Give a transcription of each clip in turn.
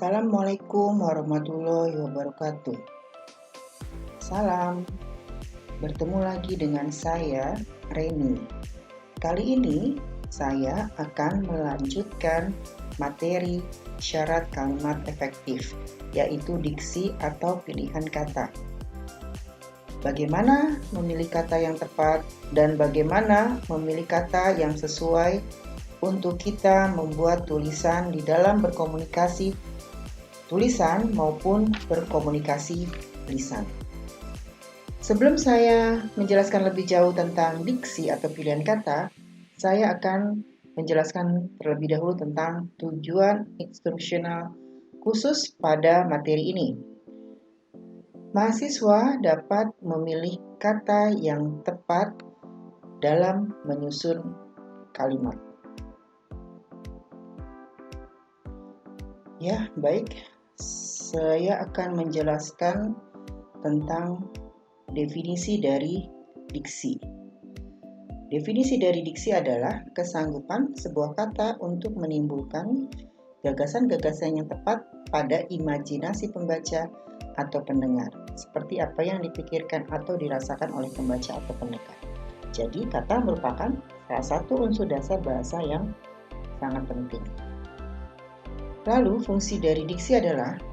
Assalamualaikum warahmatullahi wabarakatuh. Salam, bertemu lagi dengan saya, Reni. Kali ini saya akan melanjutkan materi syarat kalimat efektif, yaitu diksi atau pilihan kata. Bagaimana memilih kata yang tepat dan bagaimana memilih kata yang sesuai untuk kita membuat tulisan di dalam berkomunikasi tulisan maupun berkomunikasi lisan. Sebelum saya menjelaskan lebih jauh tentang diksi atau pilihan kata, saya akan menjelaskan terlebih dahulu tentang tujuan instruksional khusus pada materi ini. Mahasiswa dapat memilih kata yang tepat dalam menyusun kalimat. Ya, baik. Saya akan menjelaskan tentang definisi dari diksi. Definisi dari diksi adalah kesanggupan sebuah kata untuk menimbulkan gagasan-gagasan yang tepat pada imajinasi pembaca atau pendengar, seperti apa yang dipikirkan atau dirasakan oleh pembaca atau pendengar. Jadi, kata merupakan salah satu unsur dasar bahasa yang sangat penting. Lalu, fungsi dari diksi adalah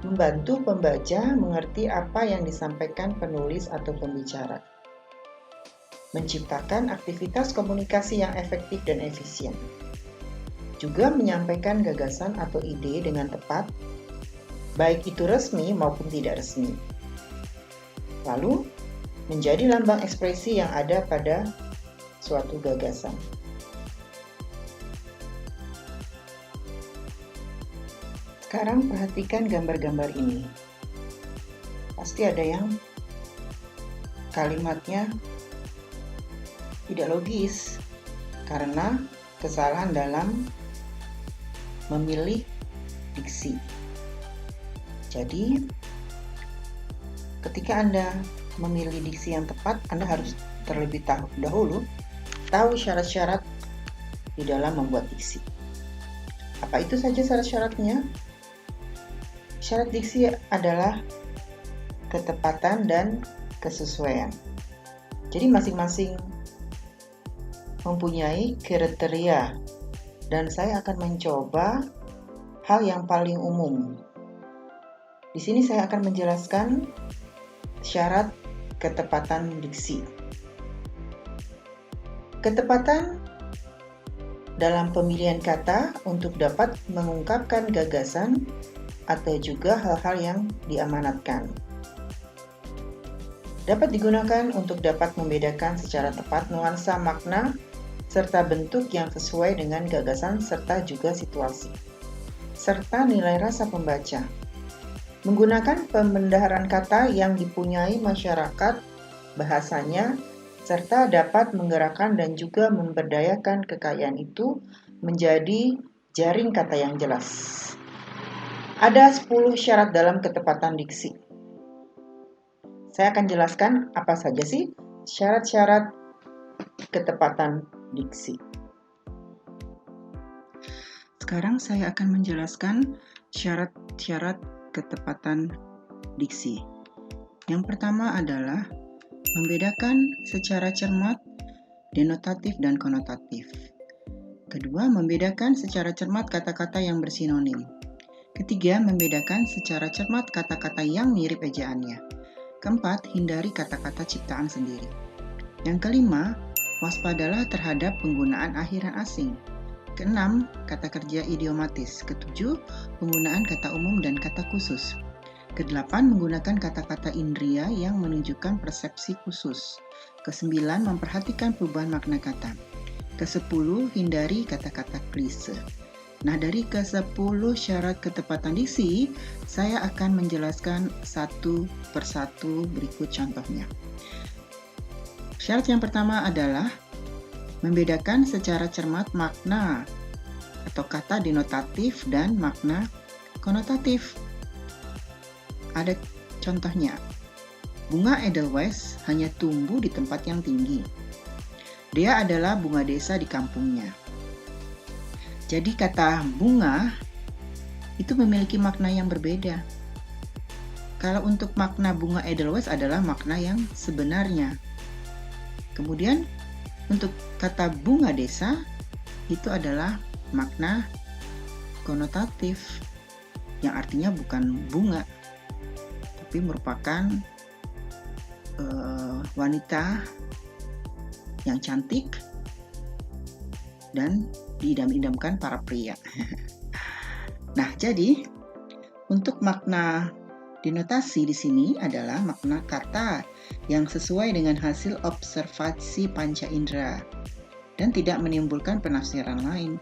membantu pembaca mengerti apa yang disampaikan penulis atau pembicara, menciptakan aktivitas komunikasi yang efektif dan efisien, juga menyampaikan gagasan atau ide dengan tepat, baik itu resmi maupun tidak resmi. Lalu, menjadi lambang ekspresi yang ada pada suatu gagasan. Sekarang perhatikan gambar-gambar ini. Pasti ada yang kalimatnya tidak logis karena kesalahan dalam memilih diksi. Jadi, ketika Anda memilih diksi yang tepat, Anda harus terlebih dahulu tahu syarat-syarat di dalam membuat diksi. Apa itu saja syarat-syaratnya? Syarat diksi adalah ketepatan dan kesesuaian. Jadi masing-masing mempunyai kriteria dan saya akan mencoba hal yang paling umum. Di sini saya akan menjelaskan syarat ketepatan diksi. Ketepatan dalam pemilihan kata untuk dapat mengungkapkan gagasan atau juga hal-hal yang diamanatkan. Dapat digunakan untuk dapat membedakan secara tepat nuansa makna serta bentuk yang sesuai dengan gagasan serta juga situasi, serta nilai rasa pembaca. Menggunakan pembendaharaan kata yang dipunyai masyarakat bahasanya serta dapat menggerakkan dan juga memberdayakan kekayaan itu menjadi jaring kata yang jelas. Ada 10 syarat dalam ketepatan diksi. Saya akan jelaskan apa saja sih syarat-syarat ketepatan diksi. Sekarang saya akan menjelaskan syarat-syarat ketepatan diksi. Yang pertama adalah membedakan secara cermat denotatif dan konotatif. Kedua, membedakan secara cermat kata-kata yang bersinonim. Ketiga, membedakan secara cermat kata-kata yang mirip ejaannya. Keempat, hindari kata-kata ciptaan sendiri. Yang kelima, waspadalah terhadap penggunaan akhiran asing. Keenam, kata kerja idiomatis. Ketujuh, penggunaan kata umum dan kata khusus. Kedelapan, menggunakan kata-kata indria yang menunjukkan persepsi khusus. Kesembilan, memperhatikan perubahan makna kata. Kesepuluh, hindari kata-kata klise. Nah, dari ke-10 syarat ketepatan diksi, saya akan menjelaskan satu persatu berikut contohnya. Syarat yang pertama adalah membedakan secara cermat makna atau kata denotatif dan makna konotatif. Ada contohnya. Bunga Edelweiss hanya tumbuh di tempat yang tinggi. Dia adalah bunga desa di kampungnya. Jadi kata bunga itu memiliki makna yang berbeda. Kalau untuk makna bunga Edelweiss adalah makna yang sebenarnya. Kemudian untuk kata bunga desa itu adalah makna konotatif yang artinya bukan bunga, tapi merupakan wanita yang cantik dan diidam-idamkan para pria. Nah, jadi untuk makna denotasi di sini adalah makna kata yang sesuai dengan hasil observasi panca indera dan tidak menimbulkan penafsiran lain.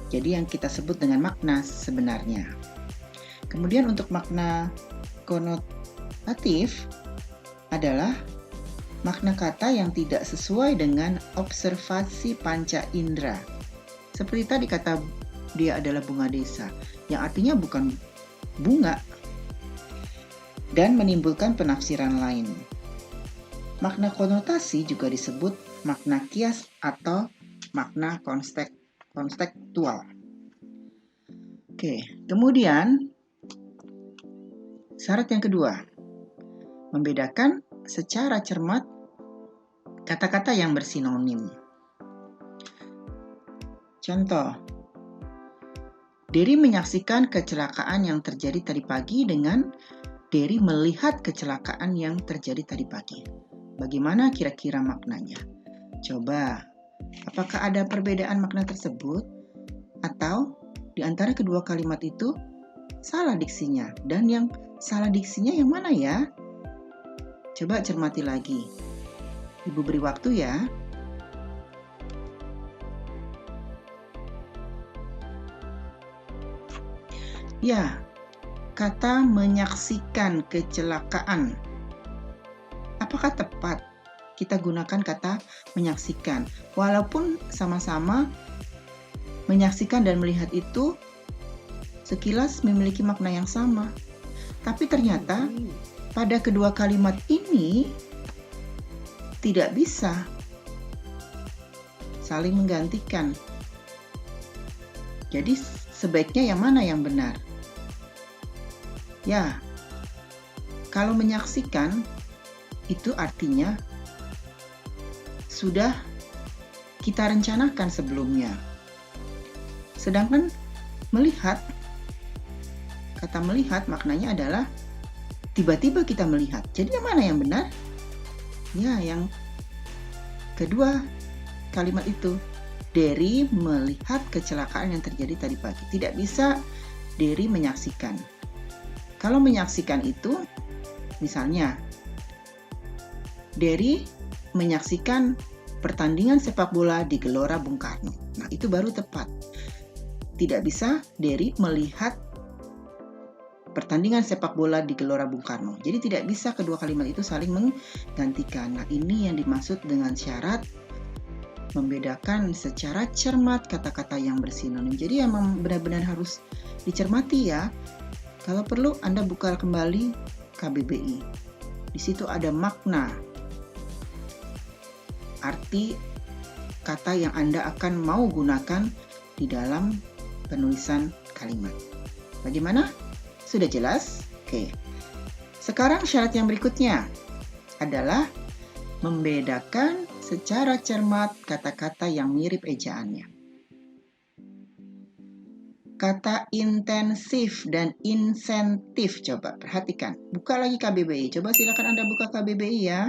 Jadi yang kita sebut dengan makna sebenarnya. Kemudian untuk makna konotatif adalah makna kata yang tidak sesuai dengan observasi panca indera. Seperti tadi kata dia adalah bunga desa, yang artinya bukan bunga dan menimbulkan penafsiran lain. Makna konotasi juga disebut makna kias atau makna konstekstual. Oke, kemudian syarat yang kedua, membedakan secara cermat kata-kata yang bersinonim. Contoh, Dery menyaksikan kecelakaan yang terjadi tadi pagi dengan Dery melihat kecelakaan yang terjadi tadi pagi. Bagaimana kira-kira maknanya? Coba, apakah ada perbedaan makna tersebut? Atau di antara kedua kalimat itu salah diksinya? Dan yang salah diksinya yang mana ya? Coba cermati lagi. Ibu beri waktu ya. Ya, kata menyaksikan kecelakaan. Apakah tepat kita gunakan kata menyaksikan? Walaupun sama-sama menyaksikan dan melihat itu sekilas memiliki makna yang sama. Tapi ternyata pada kedua kalimat ini tidak bisa saling menggantikan. Jadi sebaiknya yang mana yang benar? Ya, kalau menyaksikan itu artinya sudah kita rencanakan sebelumnya. Sedangkan melihat, kata melihat maknanya adalah tiba-tiba kita melihat. Jadi yang mana yang benar? Ya, yang kedua kalimat itu. Dery melihat kecelakaan yang terjadi tadi pagi. Tidak bisa Dery menyaksikan. Kalau menyaksikan itu, misalnya, Dery menyaksikan pertandingan sepak bola di Gelora Bung Karno. Nah, itu baru tepat. Tidak bisa Dery melihat pertandingan sepak bola di Gelora Bung Karno. Jadi tidak bisa kedua kalimat itu saling menggantikan. Nah, ini yang dimaksud dengan syarat membedakan secara cermat kata-kata yang bersinonim. Jadi memang benar-benar harus dicermati ya. Kalau perlu Anda buka kembali KBBI. Di situ ada makna, arti kata yang Anda akan mau gunakan di dalam penulisan kalimat. Bagaimana? Sudah jelas? Oke. Sekarang syarat yang berikutnya adalah membedakan secara cermat kata-kata yang mirip ejaannya. Kata intensif dan insentif, coba perhatikan. Buka lagi KBBI. Coba silakan Anda buka KBBI ya.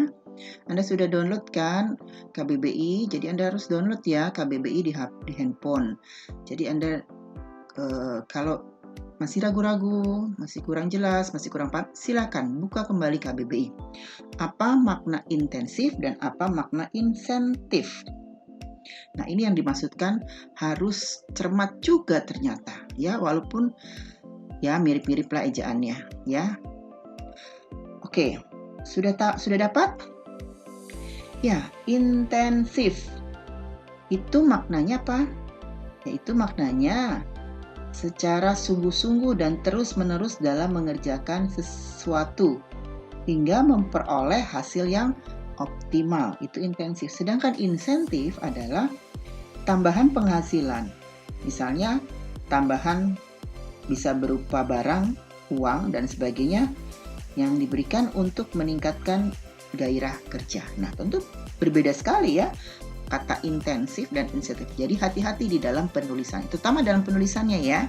Anda sudah download kan KBBI, jadi Anda harus download ya KBBI di handphone. Jadi Anda kalau masih ragu-ragu, masih kurang jelas, masih kurang paham, silakan buka kembali KBBI. Apa makna intensif dan apa makna insentif? Nah, ini yang dimaksudkan harus cermat juga ternyata, ya, walaupun ya mirip-mirip lah ejaannya, ya. Oke, sudah dapat? Ya, intensif. Itu maknanya apa? Yaitu maknanya secara sungguh-sungguh dan terus-menerus dalam mengerjakan sesuatu hingga memperoleh hasil yang optimal. Itu intensif. Sedangkan insentif adalah tambahan penghasilan. Misalnya tambahan bisa berupa barang, uang, dan sebagainya yang diberikan untuk meningkatkan gairah kerja. Nah, tentu berbeda sekali ya kata intensif dan insentif. Jadi hati-hati di dalam penulisan, terutama dalam penulisannya ya.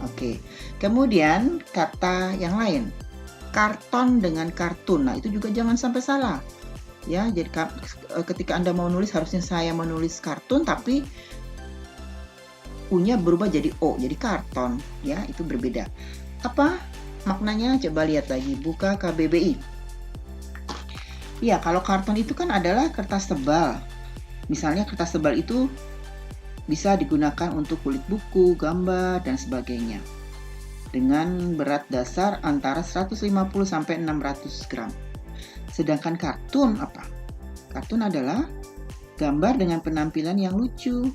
Oke, kemudian kata yang lain, karton dengan kartun. Nah, itu juga jangan sampai salah. Ya, jadi ketika Anda mau nulis harusnya saya menulis kartun, tapi U-nya berubah jadi O, jadi karton. Ya, itu berbeda. Apa maknanya? Coba lihat lagi, buka KBBI. Ya, kalau karton itu kan adalah kertas tebal. Misalnya kertas tebal itu bisa digunakan untuk kulit buku, gambar, dan sebagainya. Dengan berat dasar antara 150 sampai 600 gram. Sedangkan kartun apa? Kartun adalah gambar dengan penampilan yang lucu.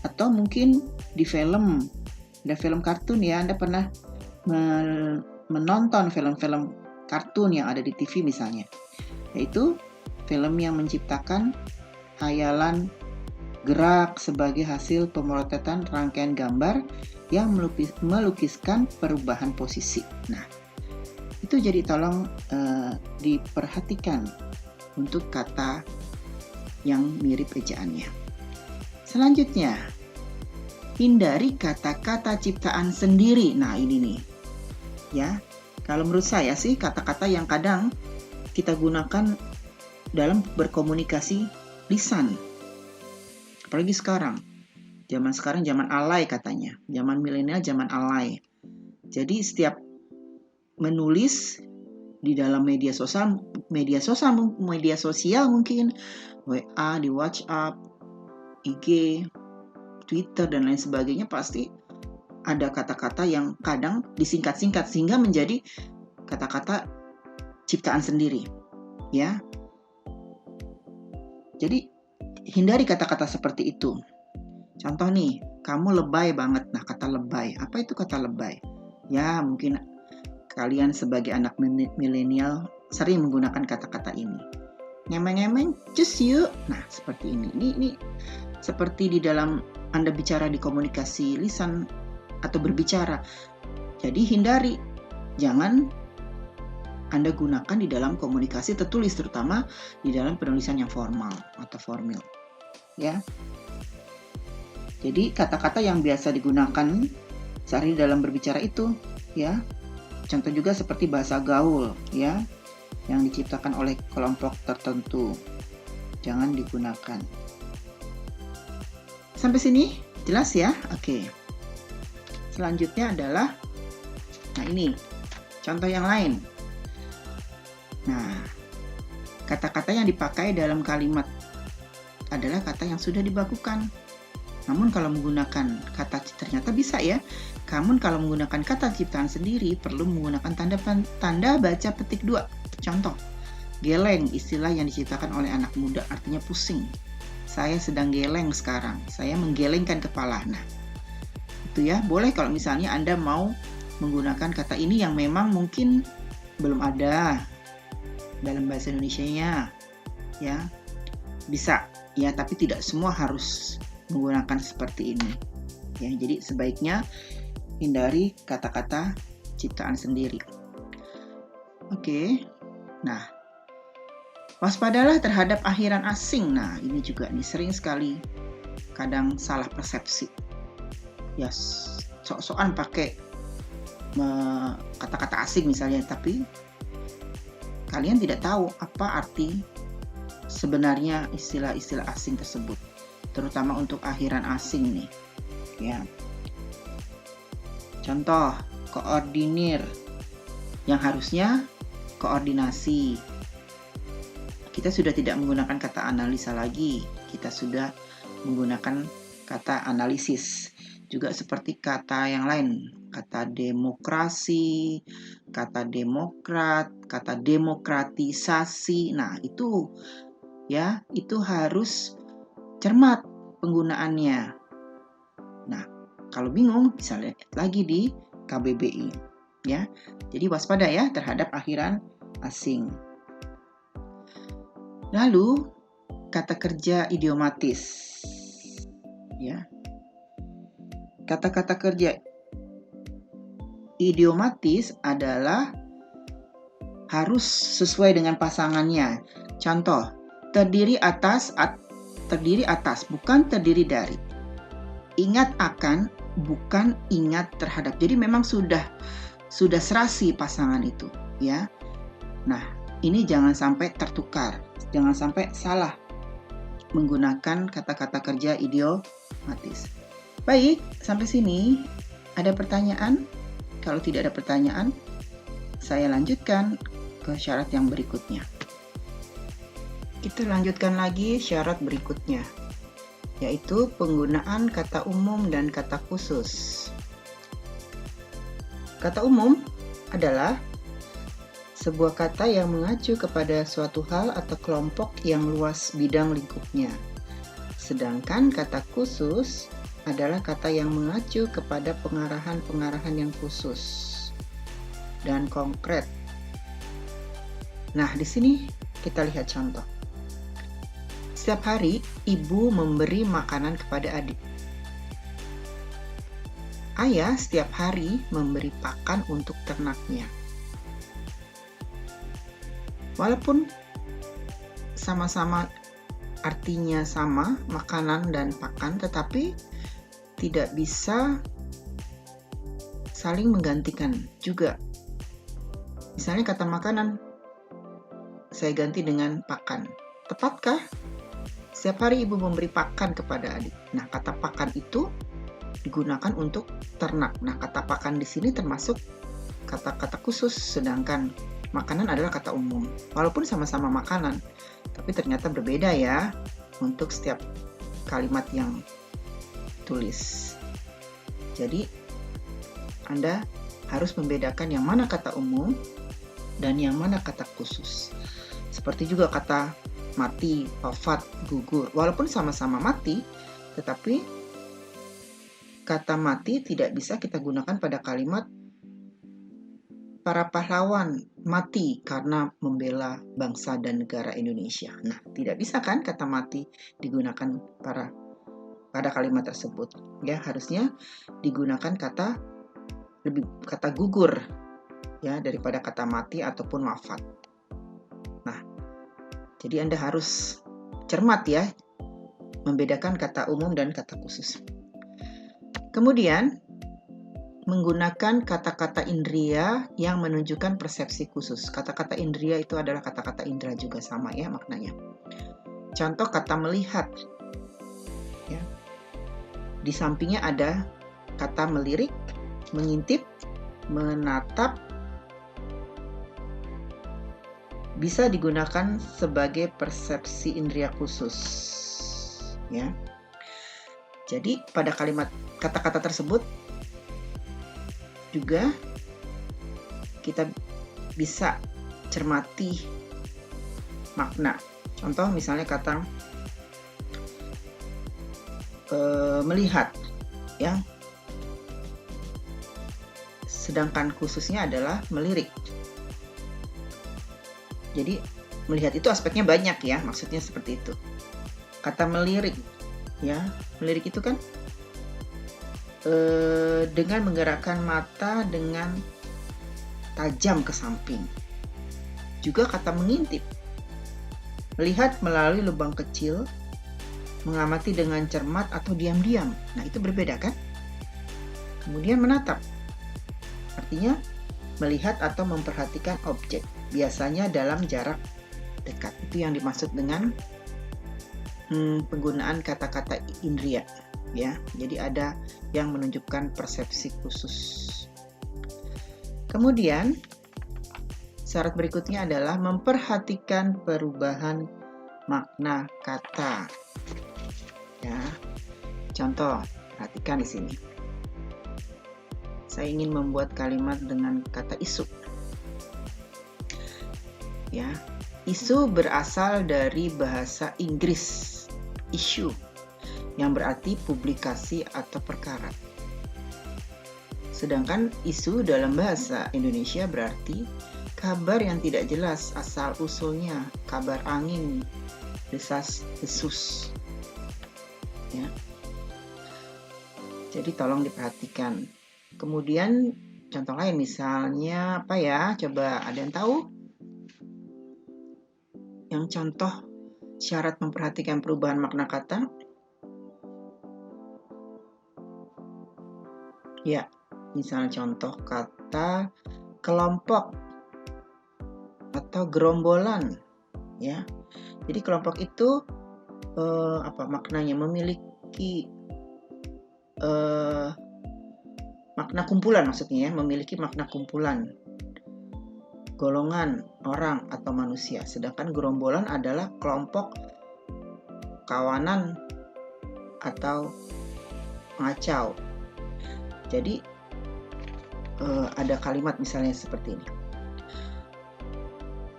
Atau mungkin di film, ada film kartun ya, Anda pernah menonton film-film kartun yang ada di TV misalnya. Yaitu film yang menciptakan hayalan gerak sebagai hasil pemrotetan rangkaian gambar yang melukiskan perubahan posisi. Nah, itu jadi tolong diperhatikan untuk kata yang mirip ejaannya. Selanjutnya, hindari kata-kata ciptaan sendiri. Nah, ini nih. Ya, kalau menurut saya sih kata-kata yang kadang kita gunakan dalam berkomunikasi lisan. Apalagi sekarang. Zaman sekarang zaman alay katanya. Zaman milenial zaman alay. Jadi setiap menulis di dalam media sosial mungkin WA, di WhatsApp, IG, Twitter dan lain sebagainya, pasti ada kata-kata yang kadang disingkat-singkat sehingga menjadi kata-kata ciptaan sendiri. Ya. Jadi hindari kata-kata seperti itu. Contoh nih, kamu lebay banget. Nah, kata lebay. Apa itu kata lebay? Ya, mungkin kalian sebagai anak milenial sering menggunakan kata-kata ini. Ngemeng-ngemeng, cus yuk. Nah, seperti ini. Ini seperti di dalam Anda bicara di komunikasi lisan atau berbicara. Jadi hindari. Jangan Anda gunakan di dalam komunikasi tertulis, terutama di dalam penulisan yang formal atau formil. Ya. Jadi kata-kata yang biasa digunakan sehari dalam berbicara itu, ya. Contoh juga seperti bahasa gaul, ya, yang diciptakan oleh kelompok tertentu. Jangan digunakan. Sampai sini jelas ya? Oke. Selanjutnya adalah, nah ini, contoh yang lain. Nah, kata-kata yang dipakai dalam kalimat adalah kata yang sudah dibakukan. Namun kalau menggunakan kata, ternyata bisa ya. Namun kalau menggunakan kata ciptaan sendiri perlu menggunakan tanda baca petik 2. Contoh, geleng, istilah yang diciptakan oleh anak muda, artinya pusing. Saya sedang geleng sekarang, saya menggelengkan kepala. Nah, itu ya, boleh kalau misalnya Anda mau menggunakan kata ini yang memang mungkin belum ada dalam bahasa Indonesianya, ya, bisa ya, tapi tidak semua harus menggunakan seperti ini. Ya, jadi sebaiknya hindari kata-kata ciptaan sendiri. Oke. Nah, waspadalah terhadap akhiran asing. Nah, ini juga nih sering sekali kadang salah persepsi. Ya, sok-sokan pakai kata-kata asing misalnya, tapi kalian tidak tahu apa arti sebenarnya istilah-istilah asing tersebut. Terutama untuk akhiran asing nih, ya. Contoh, koordinir yang harusnya koordinasi. Kita sudah tidak menggunakan kata analisa lagi, kita sudah menggunakan kata analisis. Juga seperti kata yang lain, kata demokrasi, kata demokrat, kata demokratisasi. Nah, itu ya, itu harus cermat penggunaannya. Nah, kalau bingung bisa lihat lagi di KBBI, ya. Jadi waspada ya terhadap akhiran asing. Lalu kata kerja idiomatis, ya. Kata-kata kerja idiomatis adalah harus sesuai dengan pasangannya. Contoh, terdiri atas, bukan terdiri dari. Ingat akan, bukan ingat terhadap. Jadi memang sudah serasi pasangan itu, ya. Nah, ini jangan sampai tertukar, jangan sampai salah menggunakan kata-kata kerja idiomatis. Baik, sampai sini ada pertanyaan? Kalau tidak ada pertanyaan, saya lanjutkan ke syarat yang berikutnya. Kita lanjutkan lagi syarat berikutnya, yaitu penggunaan kata umum dan kata khusus. Kata umum adalah sebuah kata yang mengacu kepada suatu hal atau kelompok yang luas bidang lingkupnya. Sedangkan kata khusus adalah kata yang mengacu kepada pengarahan-pengarahan yang khusus dan konkret. Nah, di sini kita lihat contoh. Setiap hari, ibu memberi makanan kepada adik. Ayah setiap hari memberi pakan untuk ternaknya. Walaupun sama-sama artinya sama, makanan dan pakan, tetapi tidak bisa saling menggantikan juga. Misalnya kata makanan, saya ganti dengan pakan. Tepatkah? Setiap hari ibu memberi pakan kepada adik. Nah, kata pakan itu digunakan untuk ternak. Nah, kata pakan di sini termasuk kata-kata khusus, sedangkan makanan adalah kata umum. Walaupun sama-sama makanan, tapi ternyata berbeda ya untuk setiap kalimat yang tulis. Jadi, Anda harus membedakan yang mana kata umum dan yang mana kata khusus. Seperti juga kata mati, wafat, gugur. Walaupun sama-sama mati, tetapi kata mati tidak bisa kita gunakan pada kalimat para pahlawan mati karena membela bangsa dan negara Indonesia. Nah, tidak bisa kan kata mati digunakan pada kalimat tersebut. Ya, harusnya digunakan kata gugur ya daripada kata mati ataupun wafat. Nah, jadi Anda harus cermat ya membedakan kata umum dan kata khusus. Kemudian menggunakan kata-kata indria yang menunjukkan persepsi khusus. Kata-kata indria itu adalah kata-kata indera juga sama ya maknanya. Contoh kata melihat. Ya. Di sampingnya ada kata melirik, mengintip, menatap. Bisa digunakan sebagai persepsi indera khusus. Ya. Jadi pada kalimat kata-kata tersebut juga kita bisa cermati makna. Contoh misalnya kata melihat ya. Sedangkan khususnya adalah melirik. Jadi melihat itu aspeknya banyak ya, maksudnya seperti itu. Kata melirik ya, melirik itu kan dengan menggerakkan mata dengan tajam ke samping. Juga kata mengintip, melihat melalui lubang kecil, mengamati dengan cermat atau diam-diam. Nah, itu berbeda kan? Kemudian menatap, artinya melihat atau memperhatikan objek, biasanya dalam jarak dekat. Itu yang dimaksud dengan penggunaan kata-kata indria. Ya, jadi ada yang menunjukkan persepsi khusus. Kemudian syarat berikutnya adalah memperhatikan perubahan makna kata. Ya, contoh, perhatikan di sini. Saya ingin membuat kalimat dengan kata isu. Ya, isu berasal dari bahasa Inggris, issue, yang berarti publikasi atau perkara. Sedangkan isu dalam bahasa Indonesia berarti kabar yang tidak jelas asal-usulnya, kabar angin, desas-desus. Ya. Jadi tolong diperhatikan. Kemudian contoh lain misalnya apa ya? Coba ada yang tahu? Yang contoh syarat memperhatikan perubahan makna kata? Ya, misalnya contoh kata kelompok atau gerombolan, ya. Jadi kelompok itu apa maknanya? Memiliki makna kumpulan maksudnya ya, memiliki makna kumpulan, golongan orang atau manusia. Sedangkan gerombolan adalah kelompok, kawanan atau pengacau. Jadi ada kalimat misalnya seperti ini.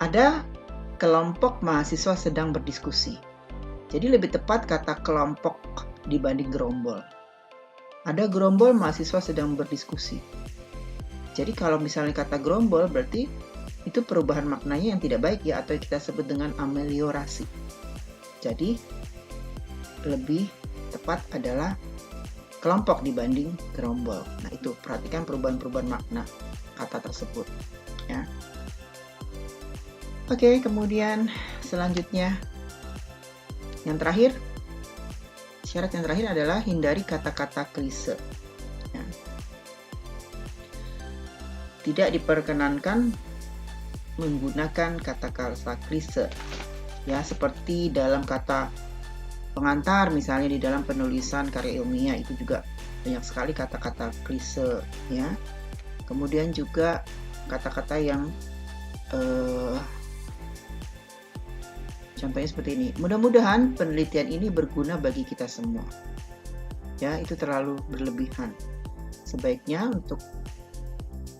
Ada kelompok mahasiswa sedang berdiskusi. Jadi lebih tepat kata kelompok dibanding gerombol. Ada gerombol mahasiswa sedang berdiskusi. Jadi kalau misalnya kata gerombol berarti itu perubahan maknanya yang tidak baik ya, atau yang kita sebut dengan ameliorasi. Jadi lebih tepat adalah kelompok dibanding gerombol. Nah itu, perhatikan perubahan-perubahan makna kata tersebut ya. Oke, kemudian selanjutnya yang terakhir, syarat yang terakhir adalah hindari kata-kata klise ya. Tidak diperkenankan menggunakan kata-kata klise ya, seperti dalam kata pengantar misalnya di dalam penulisan karya ilmiah itu juga banyak sekali kata-kata klise ya. Kemudian juga kata-kata yang contohnya seperti ini. Mudah-mudahan penelitian ini berguna bagi kita semua. Ya, itu terlalu berlebihan. Sebaiknya untuk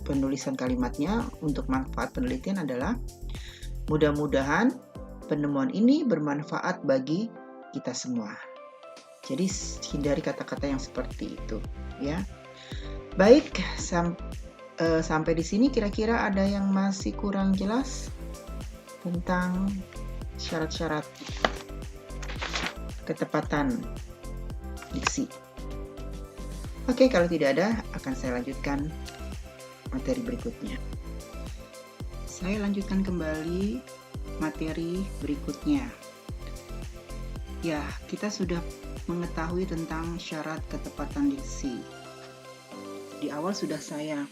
penulisan kalimatnya untuk manfaat penelitian adalah mudah-mudahan penemuan ini bermanfaat bagi kita semua. Jadi hindari kata-kata yang seperti itu ya. Baik, sampai di sini kira-kira ada yang masih kurang jelas tentang syarat-syarat ketepatan diksi. Oke, kalau tidak ada akan saya lanjutkan materi berikutnya. Saya lanjutkan kembali materi berikutnya. Ya, kita sudah mengetahui tentang syarat ketepatan diksi. Di awal sudah saya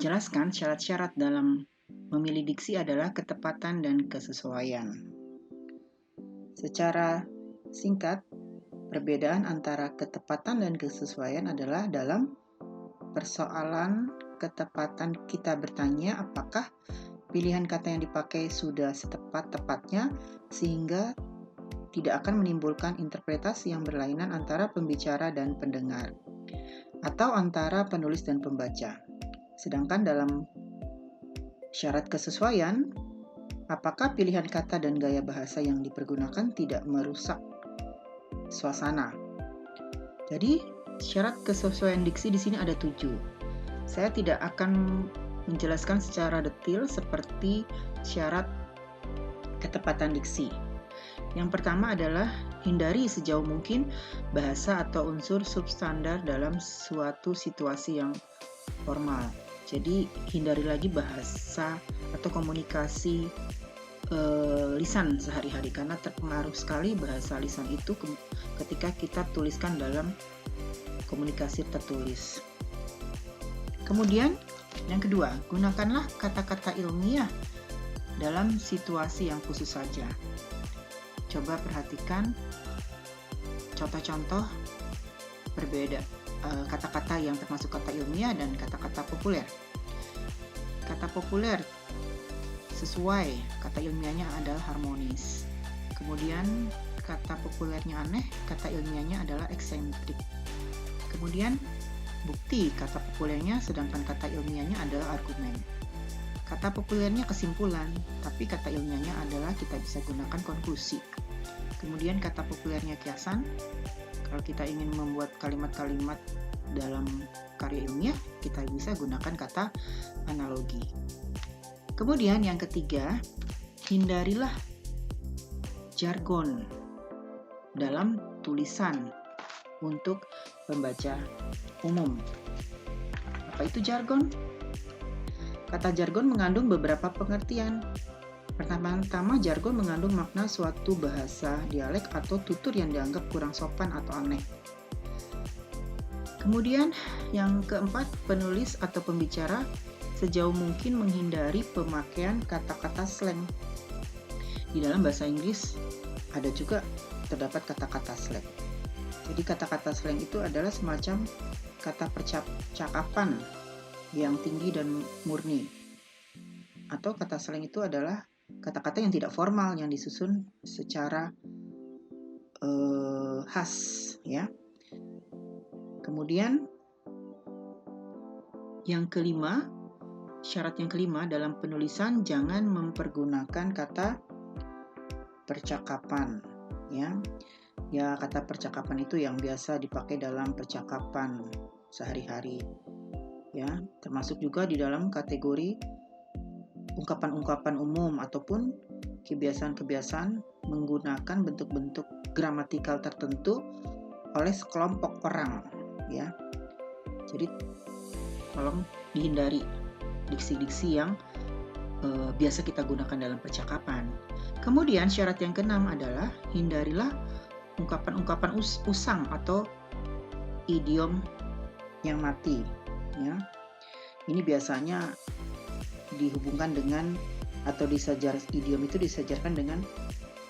jelaskan syarat-syarat dalam memilih diksi adalah ketepatan dan kesesuaian. Secara singkat, perbedaan antara ketepatan dan kesesuaian adalah dalam persoalan ketepatan kita bertanya apakah pilihan kata yang dipakai sudah setepat-tepatnya sehingga tidak akan menimbulkan interpretasi yang berlainan antara pembicara dan pendengar, atau antara penulis dan pembaca. Sedangkan dalam syarat kesesuaian, apakah pilihan kata dan gaya bahasa yang dipergunakan tidak merusak suasana. Jadi, syarat kesesuaian diksi di sini ada 7. Saya tidak akan menjelaskan secara detail seperti syarat ketepatan diksi. Yang pertama adalah hindari sejauh mungkin bahasa atau unsur substandar dalam suatu situasi yang formal. Jadi hindari lagi bahasa atau komunikasi lisan sehari-hari karena terpengaruh sekali bahasa lisan itu ketika kita tuliskan dalam komunikasi tertulis. Kemudian yang kedua, gunakanlah kata-kata ilmiah dalam situasi yang khusus saja. Coba perhatikan contoh-contoh berbeda kata-kata yang termasuk kata ilmiah dan kata-kata populer. Kata populer sesuai, kata ilmiahnya adalah harmonis. Kemudian kata populernya aneh, kata ilmiahnya adalah eksentrik. Kemudian bukti, kata populernya sedangkan kata ilmiahnya adalah argumen. Kata populernya kesimpulan, tapi kata ilmiahnya adalah kita bisa gunakan konklusi. Kemudian kata populernya kiasan, kalau kita ingin membuat kalimat-kalimat dalam karya ilmiah, kita bisa gunakan kata analogi. Kemudian yang ketiga, hindarilah jargon dalam tulisan untuk pembaca umum. Apa itu jargon? Kata jargon mengandung beberapa pengertian. Pertama-tama, jargon mengandung makna suatu bahasa, dialek, atau tutur yang dianggap kurang sopan atau aneh. Kemudian, yang keempat, penulis atau pembicara sejauh mungkin menghindari pemakaian kata-kata slang. Di dalam bahasa Inggris ada juga terdapat kata-kata slang. Jadi kata-kata slang itu adalah semacam kata percakapan yang tinggi dan murni. Atau kata slang itu adalah kata-kata yang tidak formal yang disusun secara khas, ya. Kemudian yang kelima, syarat yang kelima dalam penulisan jangan mempergunakan kata percakapan, ya. Ya, kata percakapan itu yang biasa dipakai dalam percakapan sehari-hari, ya, termasuk juga di dalam kategori ungkapan-ungkapan umum ataupun kebiasaan-kebiasaan menggunakan bentuk-bentuk gramatikal tertentu oleh sekelompok orang, ya. Jadi tolong dihindari diksi-diksi yang biasa kita gunakan dalam percakapan. Kemudian syarat yang keenam adalah hindarilah ungkapan-ungkapan usang atau idiom yang mati, ya. Ini biasanya dihubungkan dengan atau idiom itu disejarkan dengan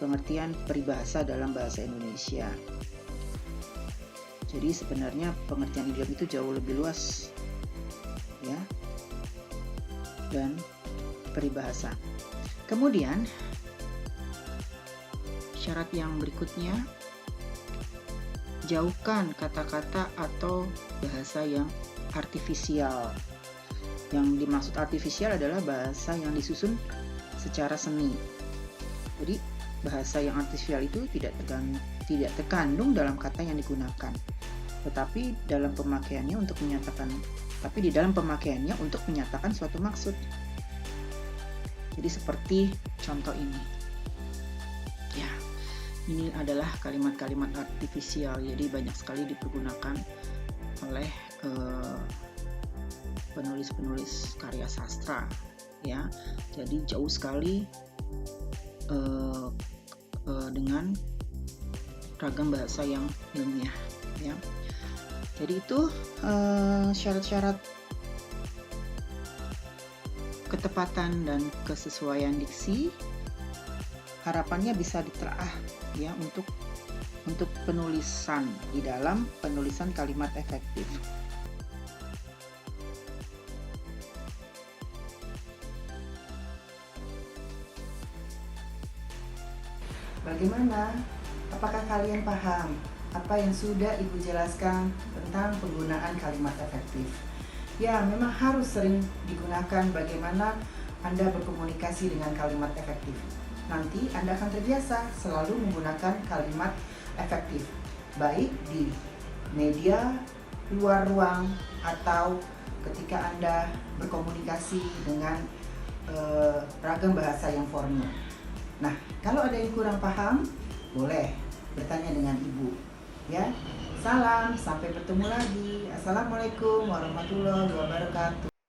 pengertian peribahasa dalam bahasa Indonesia. Jadi sebenarnya pengertian idiom itu jauh lebih luas, ya, dan peribahasa. Kemudian syarat yang berikutnya, jauhkan kata-kata atau bahasa yang artifisial. Yang dimaksud artifisial adalah bahasa yang disusun secara seni. Jadi bahasa yang artifisial itu tidak terkandung dalam kata yang digunakan, tetapi di dalam pemakaiannya untuk menyatakan suatu maksud. Jadi seperti contoh ini. Ya, ini adalah kalimat-kalimat artifisial. Jadi banyak sekali dipergunakan oleh penulis-penulis karya sastra, ya. Jadi jauh sekali dengan ragam bahasa yang ilmiah, ya. Jadi itu syarat-syarat ketepatan dan kesesuaian diksi. Harapannya bisa ditelaah, ya, untuk penulisan di dalam penulisan kalimat efektif. Bagaimana? Apakah kalian paham apa yang sudah Ibu jelaskan tentang penggunaan kalimat efektif? Ya, memang harus sering digunakan bagaimana Anda berkomunikasi dengan kalimat efektif. Nanti Anda akan terbiasa selalu menggunakan kalimat efektif, baik di media, luar ruang, atau ketika Anda berkomunikasi dengan ragam bahasa yang formal. Nah, kalau ada yang kurang paham, boleh bertanya dengan Ibu, ya. Salam, sampai bertemu lagi. Assalamualaikum warahmatullahi wabarakatuh.